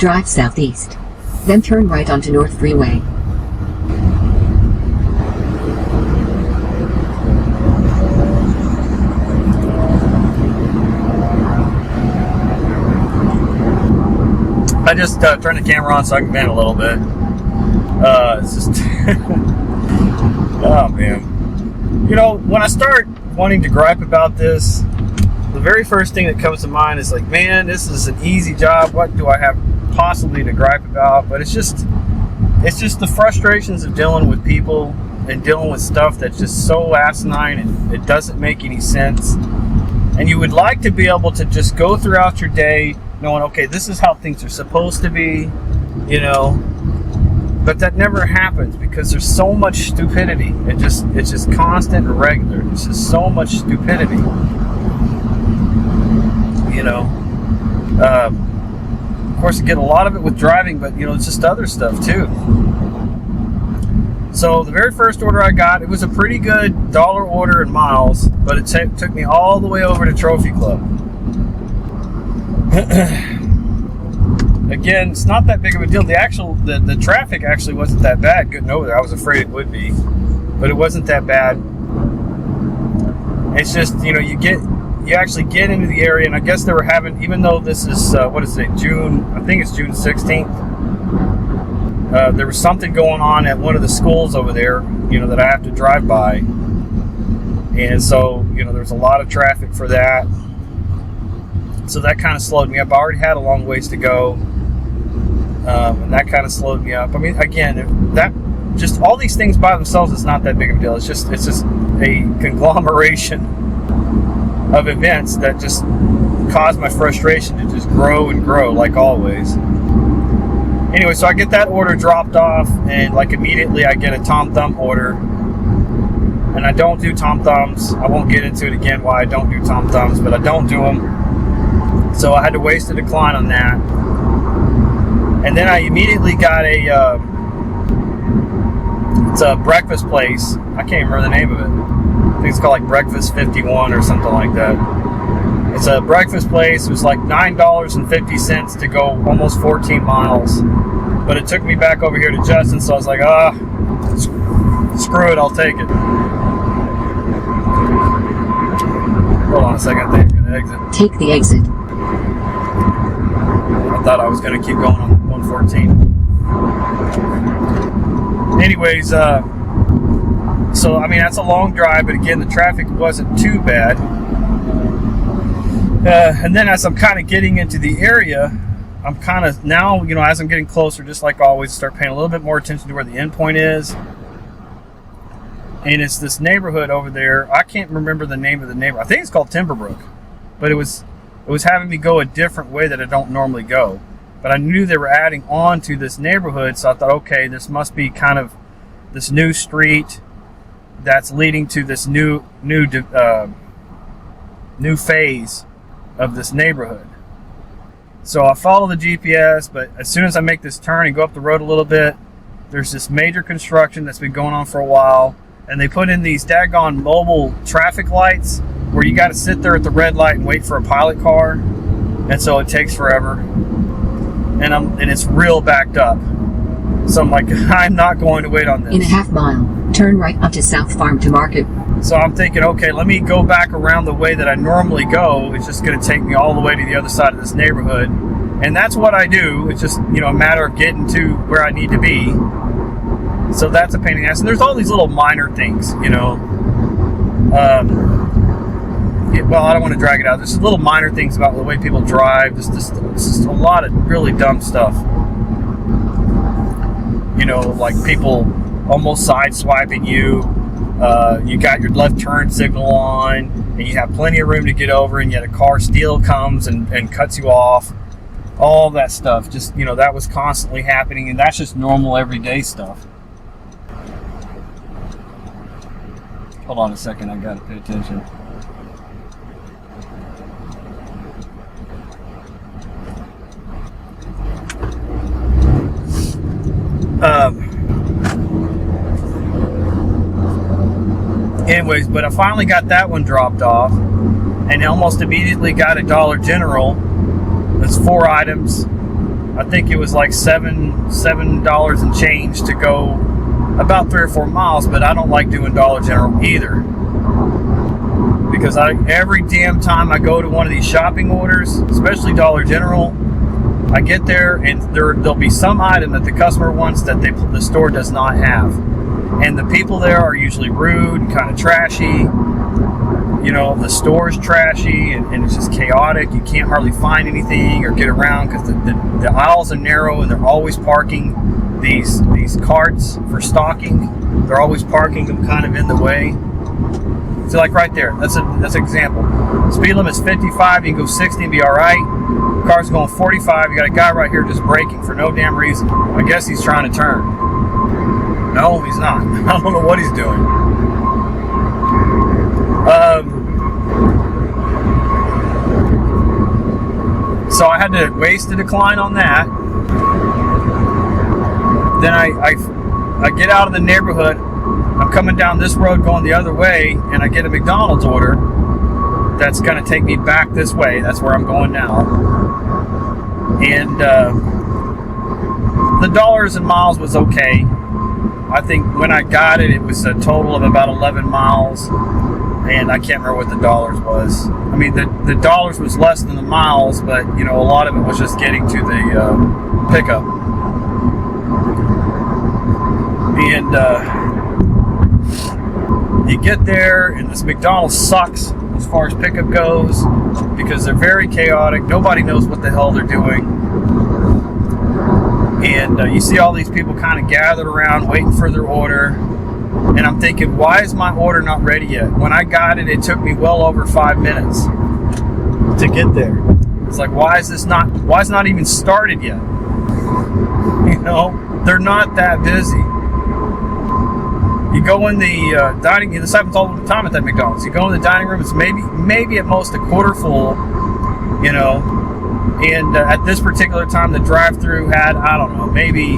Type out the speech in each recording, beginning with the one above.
Drive southeast. Then turn right onto North Freeway. I just turned the camera on so I can vent a little bit. It's just... oh, man. You know, when I start wanting to gripe about this, the very first thing that comes to mind is like, man, this is an easy job. What do I have possibly to gripe about? But it's just the frustrations of dealing with people and dealing with stuff that's just so asinine and it doesn't make any sense. And you would like to be able to just go throughout your day knowing, okay, this is how things are supposed to be, you know, but that never happens because there's so much stupidity. It's just constant and regular. There's just so much stupidity, you know. Of course, you get a lot of it with driving, but, you know, it's just other stuff too. So the very first order I got, it was a pretty good dollar order in miles, but it took me all the way over to Trophy Club. Again, it's not that big of a deal. The traffic actually wasn't that bad getting over there. I was afraid it would be, but it wasn't that bad. It's just, you know, you actually get into the area, and I guess they were having, even though this is June, I think it's June 16th. There was something going on at one of the schools over there, you know, that I have to drive by, and so, you know, there's a lot of traffic for that. So that kind of slowed me up. I already had a long ways to go, and that kind of slowed me up. I mean, again, that just all these things by themselves is not that big of a deal. It's just a conglomeration of events that just cause my frustration to just grow and grow, like always. Anyway, so I get that order dropped off, and like immediately I get a Tom Thumb order. And I don't do Tom Thumbs. I won't get into it again why I don't do Tom Thumbs, but I don't do them. So I had to waste a decline on that. And then I immediately got it's a breakfast place. I can't remember the name of it. I think it's called like Breakfast 51 or something like that. It's a breakfast place. It was like $9.50 to go almost 14 miles. But it took me back over here to Justin, so I was like, screw it, I'll take it. Hold on a second, I think I'm going to exit. Take the exit. I thought I was going to keep going on 114. Anyways, so, I mean, that's a long drive, but again, the traffic wasn't too bad. And then as I'm kind of getting into the area, I'm kind of now, you know, as I'm getting closer, just like always, start paying a little bit more attention to where the end point is. And it's this neighborhood over there. I can't remember the name of the neighborhood. I think it's called Timberbrook, but it was having me go a different way that I don't normally go. But I knew they were adding on to this neighborhood, so I thought, okay, this must be kind of this new street that's leading to this new phase of this neighborhood. So I follow the GPS, but as soon as I make this turn and go up the road a little bit, there's this major construction that's been going on for a while, and they put in these daggone mobile traffic lights where you got to sit there at the red light and wait for a pilot car, and so it takes forever, and it's real backed up. So I'm like, I'm not going to wait on this. In a half mile, turn right onto South Farm to Market. So I'm thinking, okay, let me go back around the way that I normally go. It's just going to take me all the way to the other side of this neighborhood. And that's what I do. It's just, you know, a matter of getting to where I need to be. So that's a pain in the ass. And there's all these little minor things, you know. Well, I don't want to drag it out. There's little minor things about the way people drive. There's just a lot of really dumb stuff. You know, like people almost side-swiping you. You got your left turn signal on, and you have plenty of room to get over, and yet a car still comes and cuts you off. All that stuff, just, you know, that was constantly happening, and that's just normal everyday stuff. Hold on a second, I gotta pay attention. Anyways, but I finally got that one dropped off, and almost immediately got a Dollar General. That's 4 items, I think it was like $7 and change to go about 3 or 4 miles, but I don't like doing Dollar General either. Because every damn time I go to one of these shopping orders, especially Dollar General, I get there and there'll be some item that the customer wants that the store does not have. And the people there are usually rude, kind of trashy. You know, the store's trashy and it's just chaotic. You can't hardly find anything or get around because the aisles are narrow and they're always parking these carts for stocking. They're always parking them kind of in the way. So like right there, that's an example. Speed limit's 55, you can go 60 and be all right. Car's going 45, you got a guy right here just braking for no damn reason. I guess he's trying to turn. No, he's not. I don't know what he's doing. So I had to waste a decline on that. Then I get out of the neighborhood. I'm coming down this road going the other way, and I get a McDonald's order that's going to take me back this way. That's where I'm going now. And the dollars and miles was okay. I think when I got it, it was a total of about 11 miles. And I can't remember what the dollars was. I mean, the dollars was less than the miles, but, you know, a lot of it was just getting to the pickup. And you get there, and this McDonald's sucks as far as pickup goes because they're very chaotic. Nobody knows what the hell they're doing. And you see all these people kind of gathered around waiting for their order. And I'm thinking, why is my order not ready yet? When I got it, it took me well over 5 minutes to get there. It's like, why is it not even started yet? You know, they're not that busy. You go in the dining, this happens all the time at that McDonald's. You go in the dining room, it's maybe at most a quarter full, you know, and at this particular time, the drive-thru had, I don't know, maybe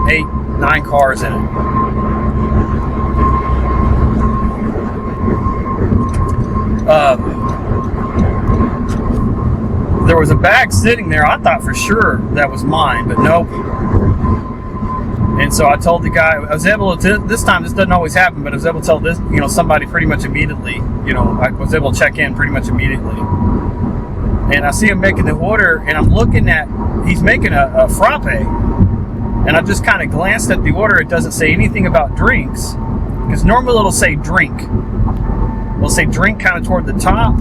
8, 9 cars in it. There was a bag sitting there. I thought for sure that was mine, but nope. And so I told the guy, I was able to, this time, this doesn't always happen, but I was able to tell this, you know, somebody pretty much immediately, you know, I was able to check in pretty much immediately. And I see him making the order, and I'm looking at, he's making a frappe. And I just kind of glanced at the order. It doesn't say anything about drinks, because normally it'll say drink. It'll say drink kind of toward the top,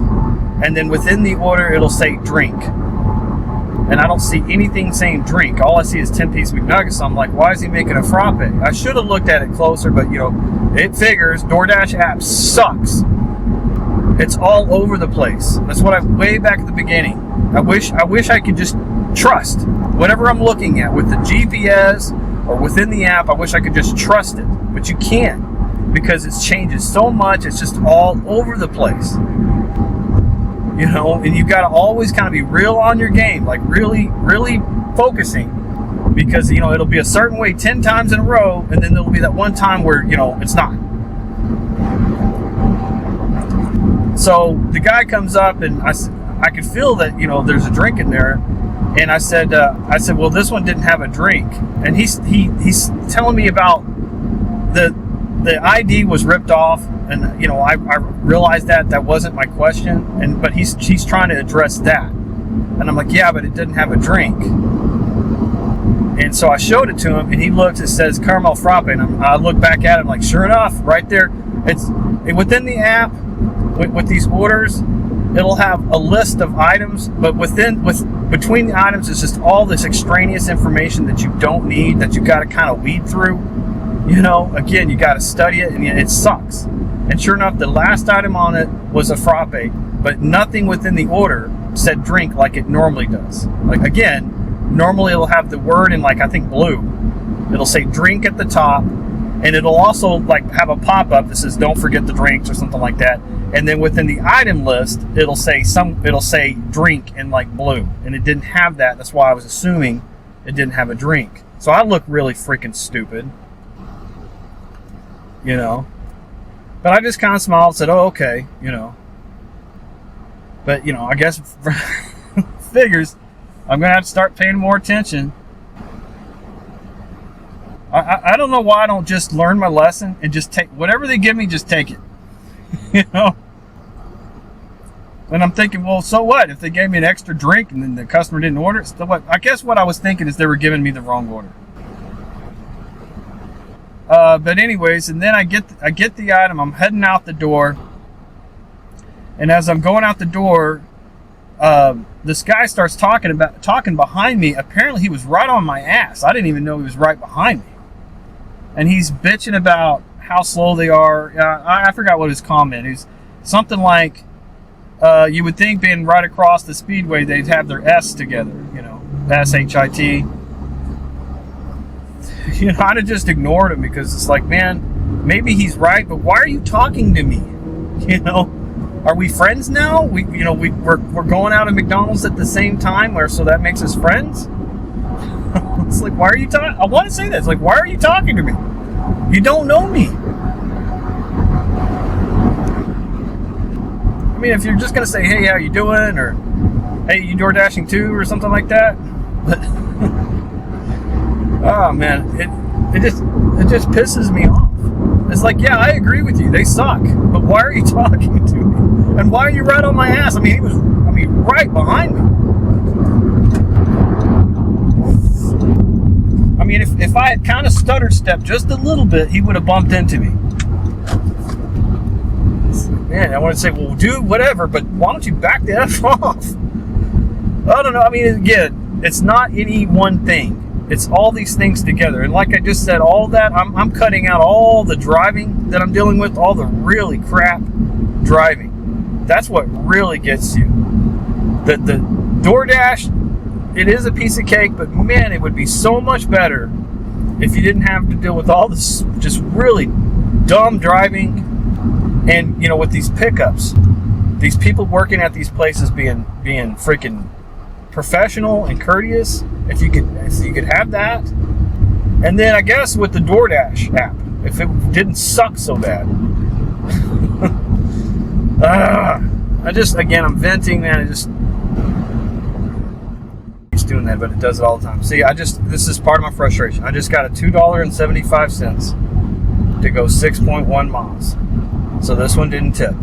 and then within the order, it'll say drink. And I don't see anything saying drink. All I see is 10-piece McNuggets. So I'm like, why is he making a frappe? I should have looked at it closer, but, you know, it figures. DoorDash app sucks. It's all over the place. That's what way back at the beginning. I wish I could just trust whatever I'm looking at with the GPS or within the app. I wish I could just trust it, but you can't because it changes so much. It's just all over the place. You know, and you've got to always kind of be real on your game, like really, really focusing, because, you know, it'll be a certain way 10 times in a row, and then there'll be that one time where, you know, it's not. So the guy comes up, and I could feel that, you know, there's a drink in there, and I said, well, this one didn't have a drink, and he's telling me about the ID was ripped off. And, you know, I realized that wasn't my question, but he's trying to address that. And I'm like, yeah, but it didn't have a drink. And so I showed it to him, and he looks, it says caramel frappe, and I look back at him like, sure enough, right there. It's within the app with these orders. It'll have a list of items, but between the items is just all this extraneous information that you don't need, that you got to kind of weed through. You know, again, you got to study it, and it sucks. And sure enough, the last item on it was a frappe, but nothing within the order said drink like it normally does. Like, again, normally it'll have the word in, like, I think blue. It'll say drink at the top, and it'll also, like, have a pop-up that says don't forget the drinks or something like that. And then within the item list, it'll say drink in, like, blue. And it didn't have that. That's why I was assuming it didn't have a drink. So I look really freaking stupid. You know? But I just kind of smiled and said, oh, okay, you know. But, you know, I guess figures. I'm going to have to start paying more attention. I don't know why I don't just learn my lesson and just take whatever they give me, just take it. You know? And I'm thinking, well, so what? If they gave me an extra drink and then the customer didn't order it, so what? I guess what I was thinking is they were giving me the wrong order. But anyways, and then I get the item. I'm heading out the door. And as I'm going out the door, this guy starts talking behind me. Apparently he was right on my ass. I didn't even know he was right behind me. And he's bitching about how slow they are. I forgot what his comment is. Something like, you would think being right across the speedway, they'd have their S together, you know, S-H-I-T. You know, I'd have just ignored him because it's like, man, maybe he's right, but why are you talking to me? You know, are we friends now? We're going out of McDonald's at the same time, so that makes us friends? It's like, why are you talking? I want to say this. Like, why are you talking to me? You don't know me. I mean, if you're just gonna say, "Hey, how you doing?" or "Hey, you door dashing too?" or something like that, but oh man, it just pisses me off. It's like, yeah, I agree with you. They suck, but why are you talking to me? And why are you right on my ass? I mean, he was right behind me. I mean, if I had kind of stutter stepped just a little bit, he would have bumped into me. Man, I want to say, well, dude, whatever, but why don't you back the F off? I don't know. I mean, again, it's not any one thing. It's all these things together. And like I just said, all that, I'm cutting out all the driving that I'm dealing with, all the really crap driving. That's what really gets you. The DoorDash, it is a piece of cake, but man, it would be so much better if you didn't have to deal with all this just really dumb driving. And, you know, with these pickups, these people working at these places being freaking professional and courteous, if you could have that. And then I guess with the DoorDash app, if it didn't suck so bad. I'm venting, man. It's doing that, but it does it all the time. See, this is part of my frustration. I just got a $2.75 to go 6.1 miles. So this one didn't tip.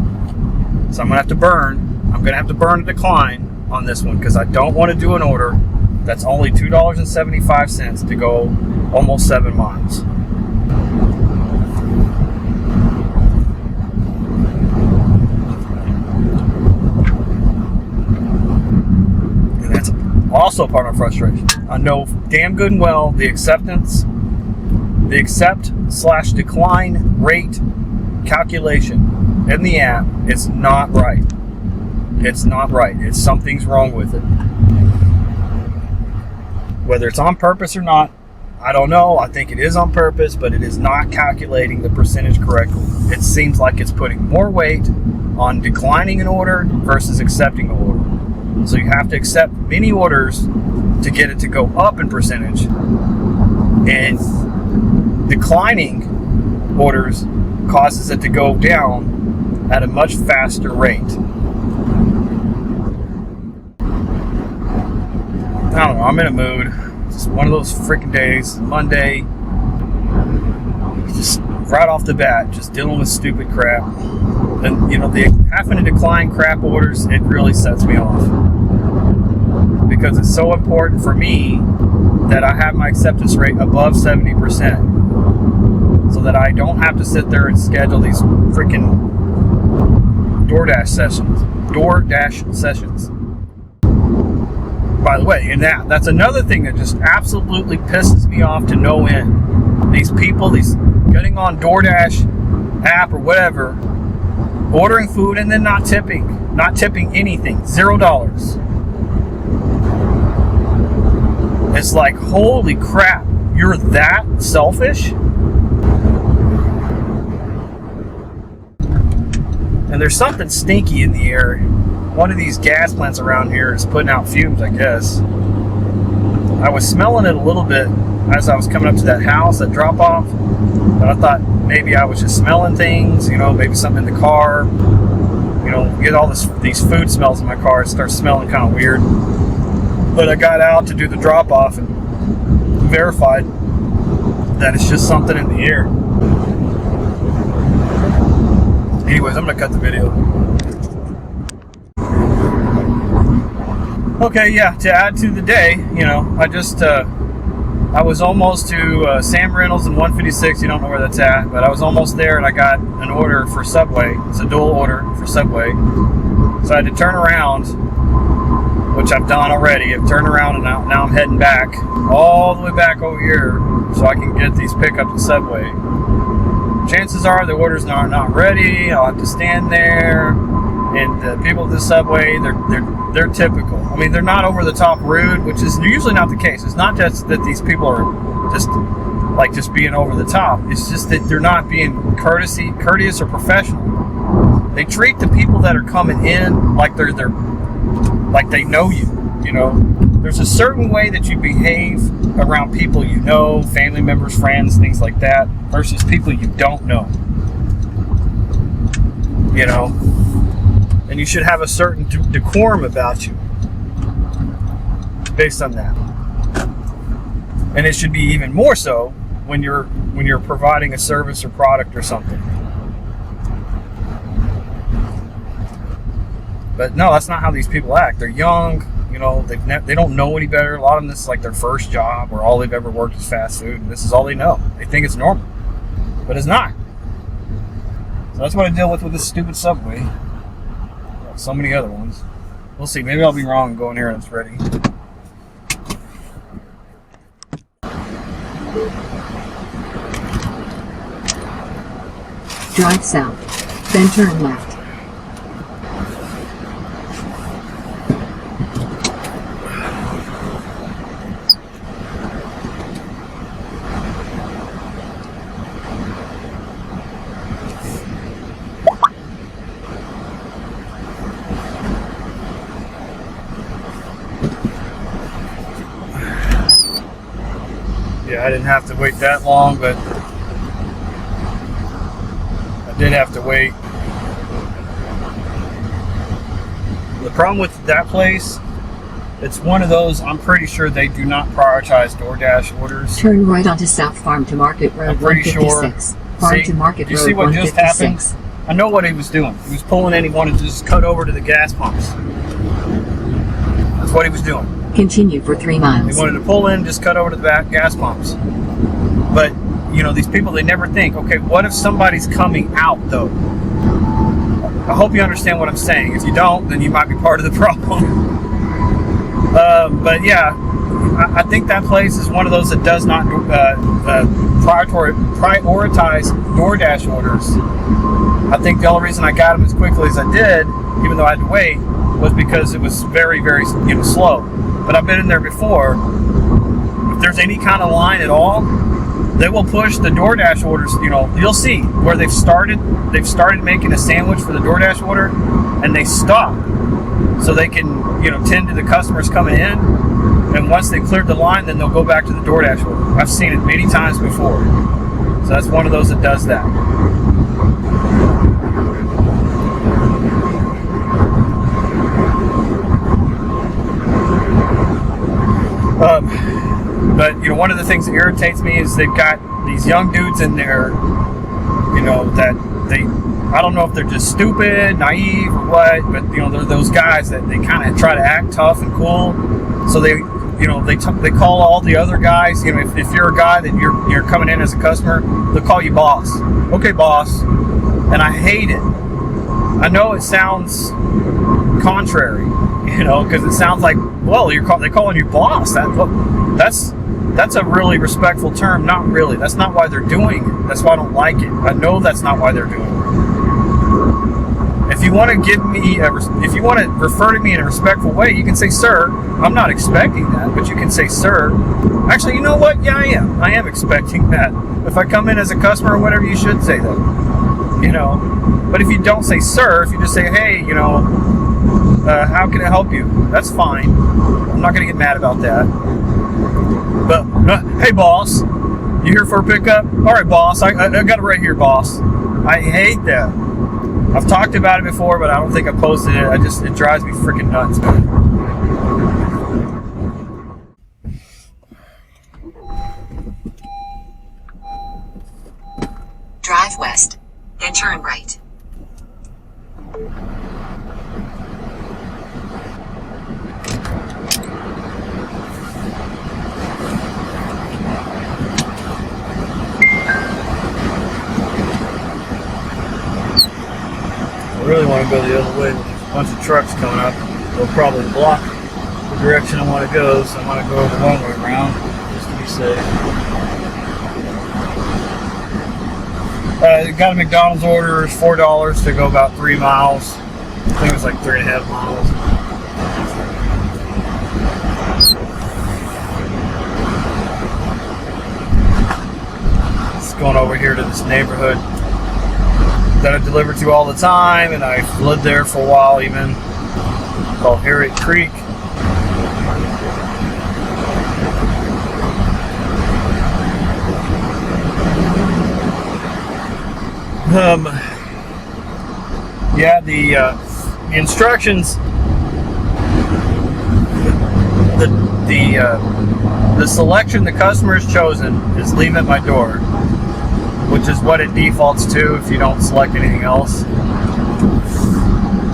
So I'm going to have to burn a decline on this one because I don't want to do an order that's only $2.75 to go almost 7 miles. And that's also part of my frustration. I know damn good and well the accept/decline rate calculation in the app is not right. It's not right. Something's wrong with it. Whether it's on purpose or not, I don't know. I think it is on purpose, but it is not calculating the percentage correctly. It seems like it's putting more weight on declining an order versus accepting an order. So you have to accept many orders to get it to go up in percentage, and declining orders causes it to go down at a much faster rate. I don't know, I'm in a mood. Just one of those freaking days, Monday, just right off the bat, just dealing with stupid crap. And, you know, having to decline crap orders, it really sets me off. Because it's so important for me that I have my acceptance rate above 70%. So that I don't have to sit there and schedule these freaking DoorDash sessions. By the way, and that's another thing that just absolutely pisses me off to no end. These people, getting on DoorDash app or whatever, ordering food and then not tipping anything, $0. It's like, holy crap, you're that selfish? And there's something stinky in the air. One of these gas plants around here is putting out fumes, I guess. I was smelling it a little bit as I was coming up to that house, that drop off. But I thought maybe I was just smelling things, you know, maybe something in the car. You know, get all these food smells in my car. It starts smelling kind of weird. But I got out to do the drop off and verified that it's just something in the air. Anyways, I'm gonna cut the video. Okay, yeah, to add to the day, I was almost to Sam Reynolds in 156. You don't know where that's at, but I was almost there, and I got an order for Subway. It's a dual order for Subway. So I had to turn around, which I've done already. I've turned around, and now I'm heading back, all the way back over here, so I can get these pickups at Subway. Chances are the orders are not ready. I'll have to stand there, and the people at the Subway, they're typical. I mean, they're not over the top rude, which is usually not the case. It's not just that these people are just being over the top. It's just that they're not being courteous or professional. They treat the people that are coming in like they're like they know you. There's a certain way that you behave around people you know, family members, friends, things like that, versus people you don't know. And you should have a certain decorum about you based on that. And it should be even more so when you're providing a service or product or something. But no, that's not how these people act. They're young, they don't know any better. A lot of them, this is like their first job, or all they've ever worked is fast food, and this is all they know. They think it's normal, but it's not. So that's what I deal with this stupid Subway. So many other ones. We'll see. Maybe I'll be wrong and go in here and it's ready. Drive south, then turn left. Yeah, I didn't have to wait that long, but I did have to wait. The problem with that place, it's one of those, I'm pretty sure they do not prioritize DoorDash orders. Turn right onto South Farm to Market Road I'm pretty 156. sure. Farm to Market you Road see what just 156. happened? I know what he was doing. He was pulling in, he wanted to just cut over to the gas pumps. That's what he was doing. Continue for 3 miles. They wanted to pull in, just cut over to the back gas pumps. But, these people, they never think, okay, what if somebody's coming out, though? I hope you understand what I'm saying. If you don't, then you might be part of the problem. But, yeah, I think that place is one of those that does not prioritize DoorDash orders. I think the only reason I got them as quickly as I did, even though I had to wait, was because it was very, very, slow. But I've been in there before. If there's any kind of line at all, they will push the DoorDash orders. You'll see where they've started making a sandwich for the DoorDash order, and they stop so they can, tend to the customers coming in. And once they cleared the line, then they'll go back to the DoorDash order. I've seen it many times before. So that's one of those that does that. But one of the things that irritates me is they've got these young dudes in there, that I don't know if they're just stupid, naive, or what, but they're those guys that they kind of try to act tough and cool. So they call all the other guys. If you're a guy that you're coming in as a customer, they'll call you boss. Okay, boss. And I hate it. I know it sounds contrary, because it sounds like, well, they're calling you boss. That's a really respectful term. Not really. That's not why they're doing it. That's why I don't like it. I know that's not why they're doing it. If you want to if you want to refer to me in a respectful way, you can say, sir. I'm not expecting that, but you can say, sir. Actually, you know what? Yeah, I am. I am expecting that. If I come in as a customer or whatever, you should say that. But if you don't say, sir, if you just say, hey, how can I help you? That's fine. I'm not going to get mad about that. But, hey, boss, you here for a pickup? All right, boss, I got it right here, boss. I hate that. I've talked about it before, but I don't think I posted it. It drives me freaking nuts, man. want to go the other way, but there's a bunch of trucks coming up. They'll probably block the direction I want to go, so I want to go the long way around just to be safe. Got a McDonald's order. It's $4 to go about 3 miles. I think it's like 3.5 miles. It's going over here to this neighborhood that I deliver to all the time, and I've lived there for a while even, called Harriet Creek. Yeah, the instructions, the selection the customer has chosen is leave at my door, which is what it defaults to if you don't select anything else.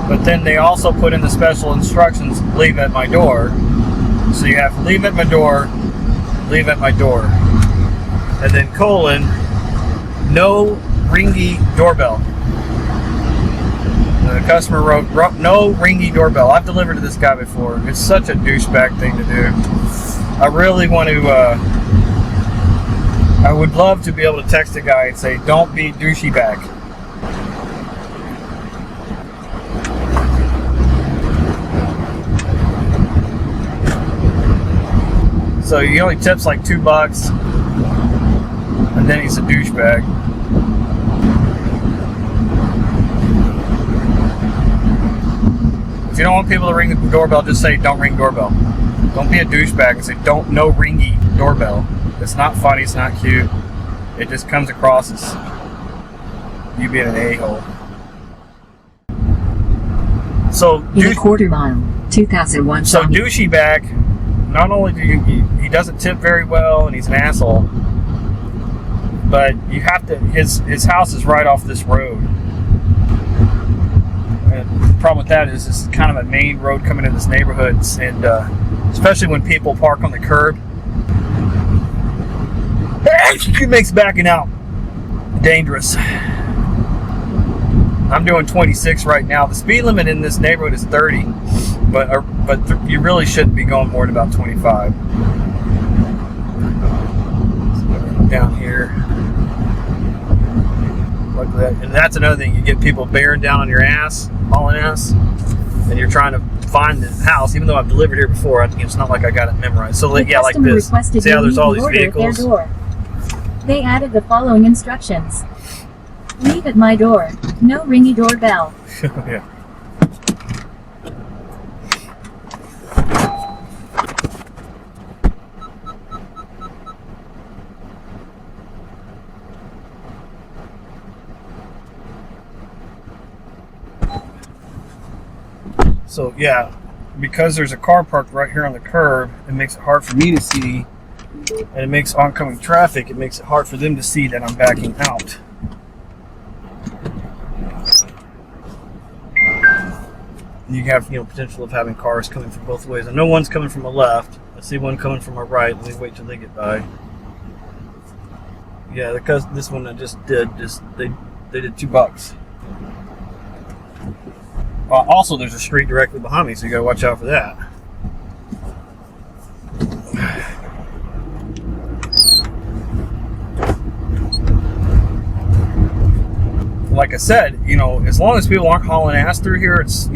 But then they also put in the special instructions, leave at my door. So you have leave at my door, leave at my door. And then colon, no ringy doorbell. The customer wrote, no ringy doorbell. I've delivered to this guy before. It's such a douchebag thing to do. I really want to, I would love to be able to text a guy and say, don't be douchey bag. So he only tips like $2, and then he's a douchebag. If you don't want people to ring the doorbell, just say don't ring doorbell. Don't be a douchebag and say no ringy doorbell. It's not funny, it's not cute. It just comes across as you being an a-hole. So in a quarter mile, 2001. So douchey bag, not only do he doesn't tip very well and he's an asshole, but you have to, his house is right off this road. And the problem with that is it's kind of a main road coming in this neighborhood, and especially when people park on the curb, it makes backing out dangerous. I'm doing 26 right now. The speed limit in this neighborhood is 30, but you really shouldn't be going more than about 25. Down here, like that. And that's another thing. You get people bearing down on your ass, hauling ass, and you're trying to find the house, even though I've delivered here before. It's not like I got it memorized. So yeah, like this. See how there's all these vehicles? They added the following instructions. Leave at my door. No ringy doorbell. Yeah. So yeah, because there's a car parked right here on the curb, it makes it hard for me to see, and it makes oncoming traffic, it makes it hard for them to see that I'm backing out. And you have, potential of having cars coming from both ways. I know one's coming from my left. I see one coming from my right. Let me wait till they get by. Yeah, because this one I just did, they did $2. Also, there's a street directly behind me, so you gotta watch out for that. Like I said, as long as people aren't hauling ass through here, it's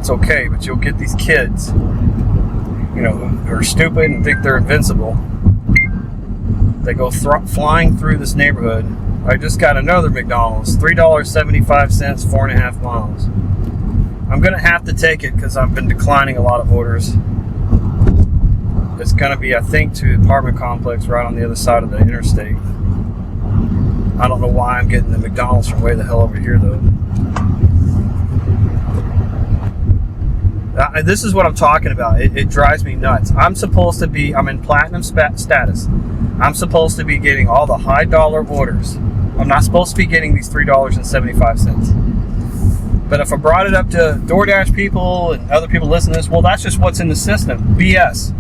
okay. But you'll get these kids, who are stupid and think they're invincible. They go flying through this neighborhood. I just got another McDonald's, $3.75, 4.5 miles. I'm going to have to take it because I've been declining a lot of orders. It's going to be, I think, to the apartment complex right on the other side of the interstate. I don't know why I'm getting the McDonald's from way the hell over here, though. This is what I'm talking about. It drives me nuts. I'm in platinum status. I'm supposed to be getting all the high dollar orders. I'm not supposed to be getting these $3.75. But if I brought it up to DoorDash people and other people listening to this, well, that's just what's in the system. BS.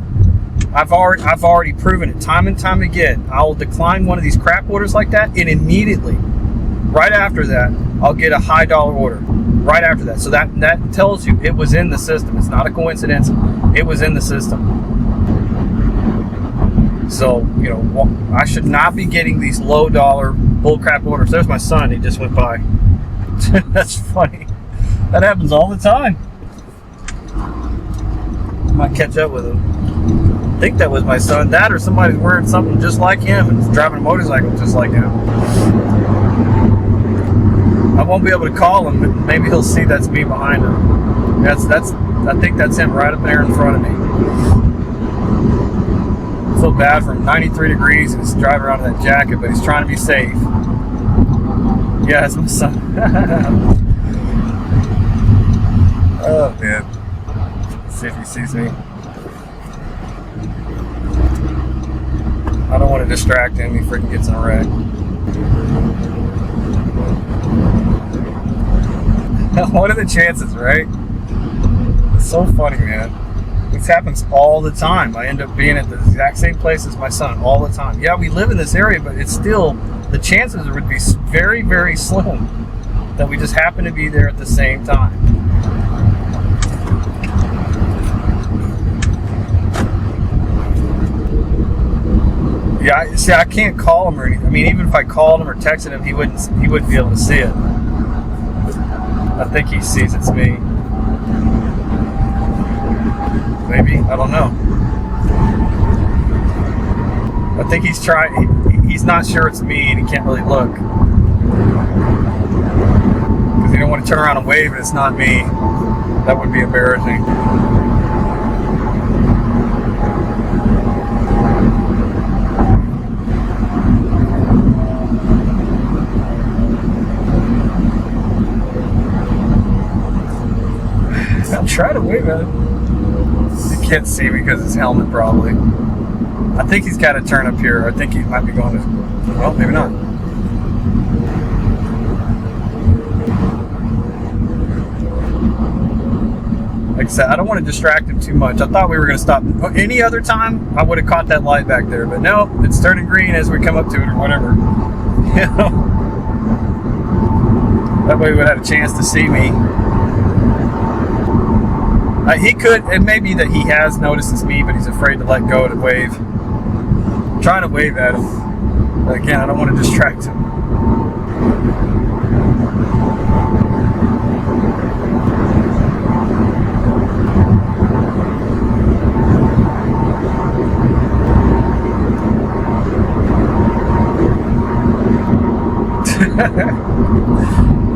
I've already proven it time and time again. I will decline one of these crap orders like that, and immediately, right after that, I'll get a high dollar order. right after that. So that tells you it was in the system. It's not a coincidence. It was in the system. So, you know, I should not be getting these low dollar bullcrap orders. There's my son. He just went by. That's funny. That happens all the time. I might catch up with him. I think that was my son. That or somebody's wearing something just like him and driving a motorcycle just like him. I won't be able to call him, but maybe he'll see that's me behind him. I think that's him right up there in front of me. I feel bad for him. 93 degrees and he's driving around in that jacket, but he's trying to be safe. Yeah, that's my son. Oh man. Let's see if he sees me. I don't want to distract him. He freaking gets in a wreck. What are the chances, right? It's so funny, man. This happens all the time. I end up being at the exact same place as my son all the time. Yeah, we live in this area, but it's still, the chances would be very, very slim that we just happen to be there at the same time. Yeah, see, I can't call him or anything. I mean, even if I called him or texted him, he wouldn't be able to see it. I think he sees it's me. Maybe, I don't know. I think he's not sure it's me and he can't really look. Because he don't want to turn around and wave and it's not me. That would be embarrassing. I'll try to wave at him. He can't see me because of his helmet, probably. I think he's got to turn up here. I think he might be going to... Well, maybe not. Like I said, I don't want to distract him too much. I thought we were going to stop. Any other time, I would have caught that light back there. But no, it's turning green as we come up to it or whatever. You know? That way we would have a chance to see me. He could, it may be that he has noticed it's me, but he's afraid to let go to wave. I'm trying to wave at him. But again, I don't want to distract him.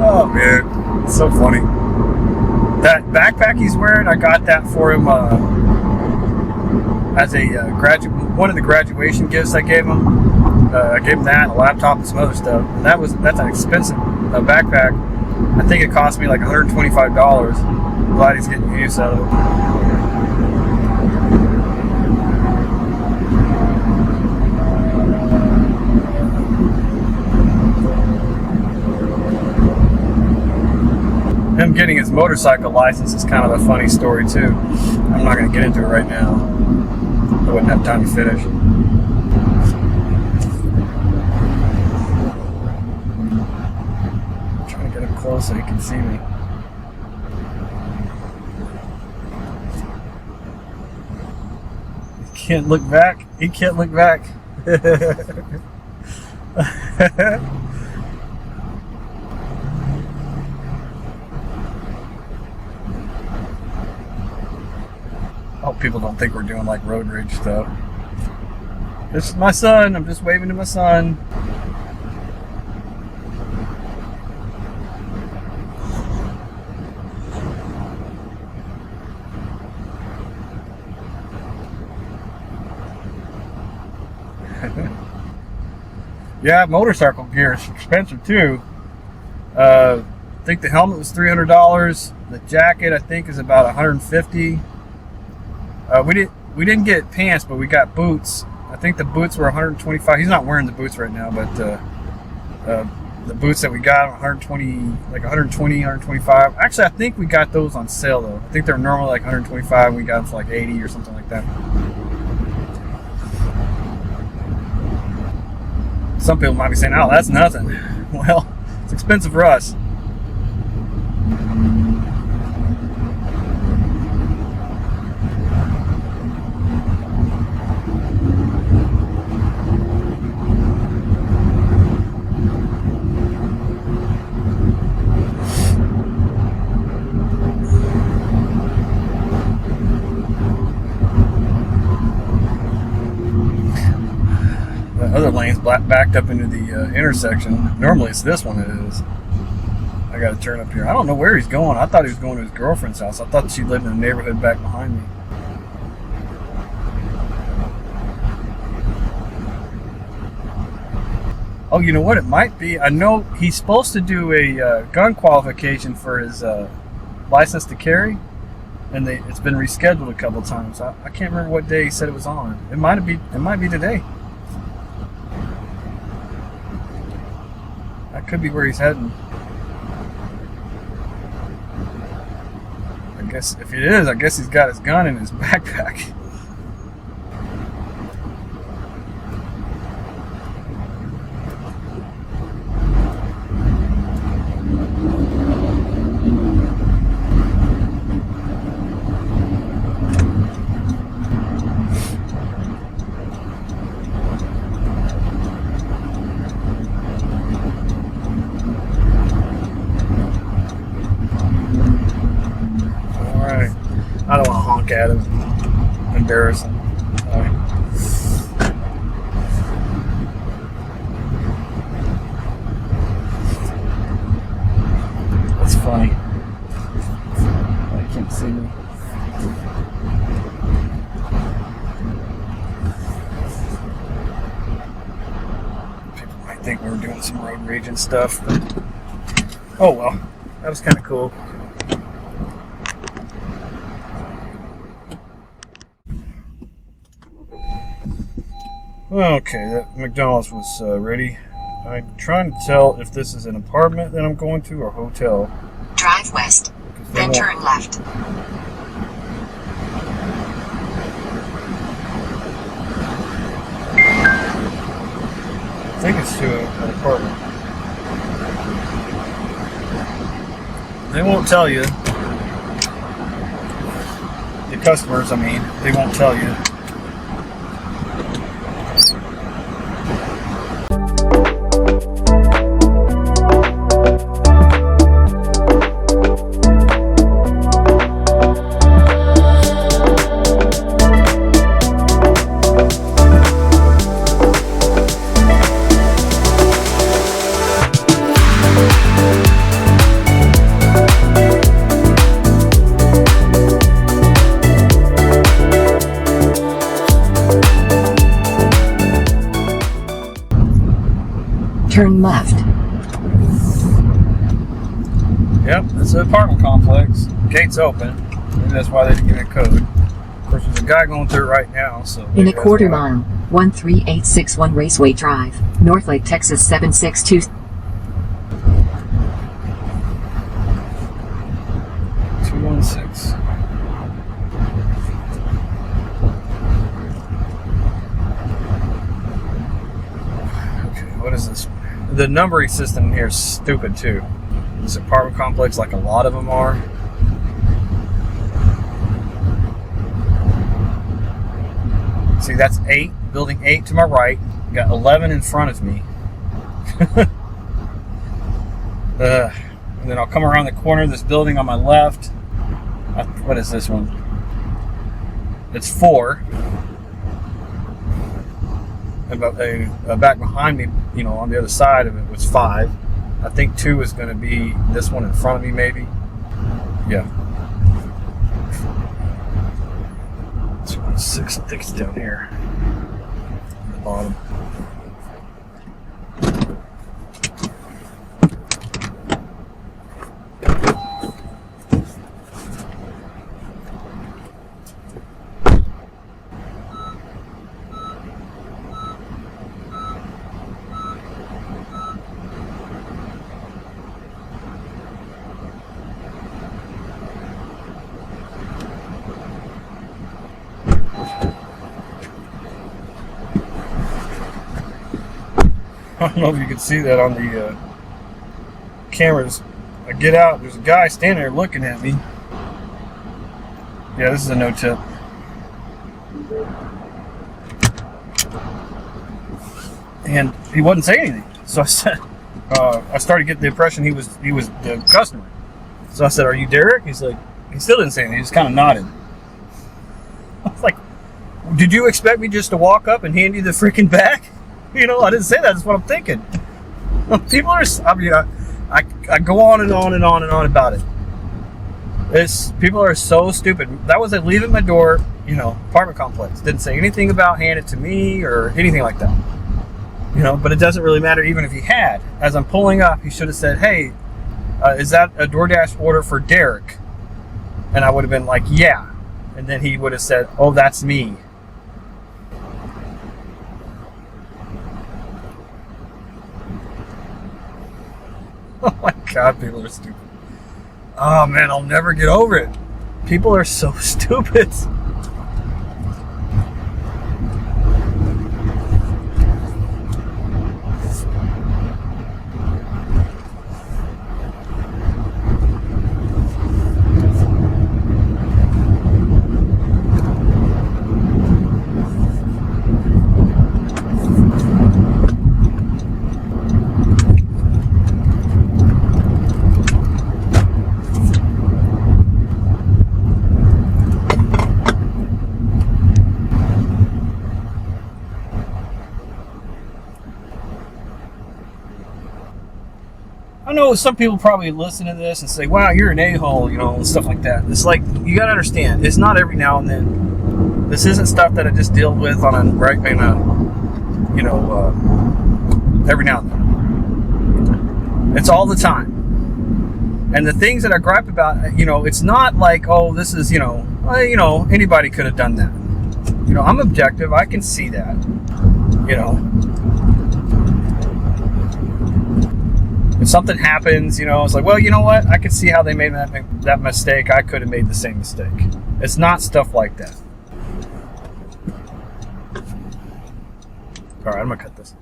Oh man, it's so funny. That backpack he's wearing, I got that for him as a one of the graduation gifts I gave him. I gave him that, a laptop, and some other stuff. And that's an expensive backpack. I think it cost me like $125. I'm glad he's getting use out of it. Him getting his motorcycle license is kind of a funny story too. I'm not going to get into it right now. I wouldn't have time to finish. I'm trying to get him close so he can see me. He can't look back. He can't look back. Hope people don't think we're doing like road rage stuff. This is my son. I'm just waving to my son. Yeah, motorcycle gear is expensive too. I think the helmet was $300. The jacket I think is about $150. We didn't get pants, but we got boots. I think the boots were $125. He's not wearing the boots right now, but the boots that we got were $125. Actually, I think we got those on sale though. I think they're normally like $125, and we got them for like $80 or something like that. Some people might be saying, "Oh, that's nothing." Well, it's expensive for us. other lane's backed up into the intersection. Normally it's this one it is. I gotta turn up here. I don't know where he's going. I thought he was going to his girlfriend's house. I thought she lived in the neighborhood back behind me. Oh, you know what it might be? I know he's supposed to do a gun qualification for his license to carry, and it's been rescheduled a couple times. I can't remember what day he said it was on. It might be today. That could be where he's heading. I guess if it is, I guess he's got his gun in his backpack. I don't want to honk at him. Embarrass him. That's funny. I can't see me. People might think we're doing some road rage and stuff, but oh well. That was kind of cool. Okay, that McDonald's was ready. I'm trying to tell if this is an apartment that I'm going to or hotel. Drive west, then turn left. I think it's to an apartment. They won't tell you. The customers, I mean, they won't tell you. Turn left. Yep, it's an apartment complex. Gate's open. Maybe that's why they didn't give me a code. Of course, there's a guy going through it right now, so... In a quarter mile, 13861 Raceway Drive, Northlake, Texas 762... 216. What is this? The numbering system here is stupid too. This apartment complex, like a lot of them are. See, that's 8, building 8 to my right. Got 11 in front of me. And then I'll come around the corner of this building on my left. What is this one? It's 4. And back behind me, you know, on the other side of it was 5. I think 2 is going to be this one in front of me, maybe. Yeah. 216, I think it's down here. At the bottom. I don't know if you can see that on the cameras. I get out, there's a guy standing there looking at me. Yeah, this is a no tip. And he wasn't saying anything. So I said, I started getting the impression he was the customer. So I said, "Are you Derek?" He's like, he still didn't say anything. He just kind of nodded. I was like, "Did you expect me just to walk up and hand you the freaking bag?" You know, I didn't say that. That's what I'm thinking. People are, I mean, I go on and on and on and on about it. People are so stupid. That was at leaving my door, you know, apartment complex. Didn't say anything about hand it to me or anything like that. You know, but it doesn't really matter even if he had. As I'm pulling up, he should have said, hey, is that a DoorDash order for Derek? And I would have been like, yeah. And then he would have said, oh, that's me. Oh my God, people are stupid. Oh man, I'll never get over it. People are so stupid. I know some people probably listen to this and say, wow, you're an a-hole, you know, and stuff like that. It's like, you got to understand, it's not every now and then. This isn't stuff that I just deal with on a, right, you know, every now and then. It's all the time. And the things that I gripe about, you know, it's not like, oh, this is, you know, anybody could have done that. You know, I'm objective. I can see that, you know. If something happens, you know, it's like, well, you know what? I can see how they made that mistake. I could have made the same mistake. It's not stuff like that. All right, I'm going to cut this.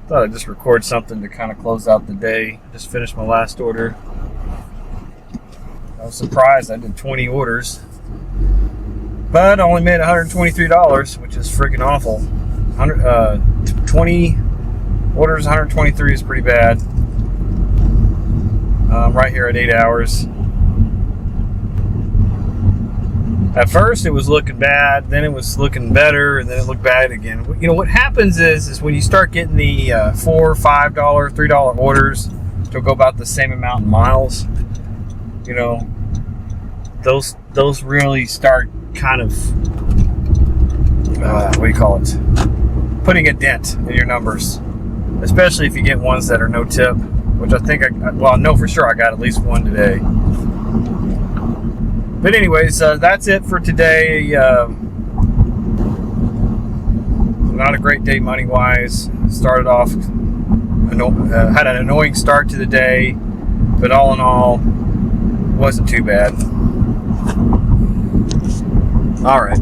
Thought I'd just record something to kind of close out the day. Just finished my last order. I was surprised I did 20 orders. But I only made $123, which is freaking awful. 20 orders, 123 is pretty bad. Right here at 8 hours. At first it was looking bad, then it was looking better, and then it looked bad again. You know, what happens is when you start getting the $4, $5, $3 orders to go about the same amount in miles, you know, those really start kind of, what do you call it? Putting a dent in your numbers, especially if you get ones that are no tip, which I think I know for sure I got at least one today. But anyways, that's it for today. Not a great day money wise. Started off, had an annoying start to the day, but all in all, wasn't too bad. All right.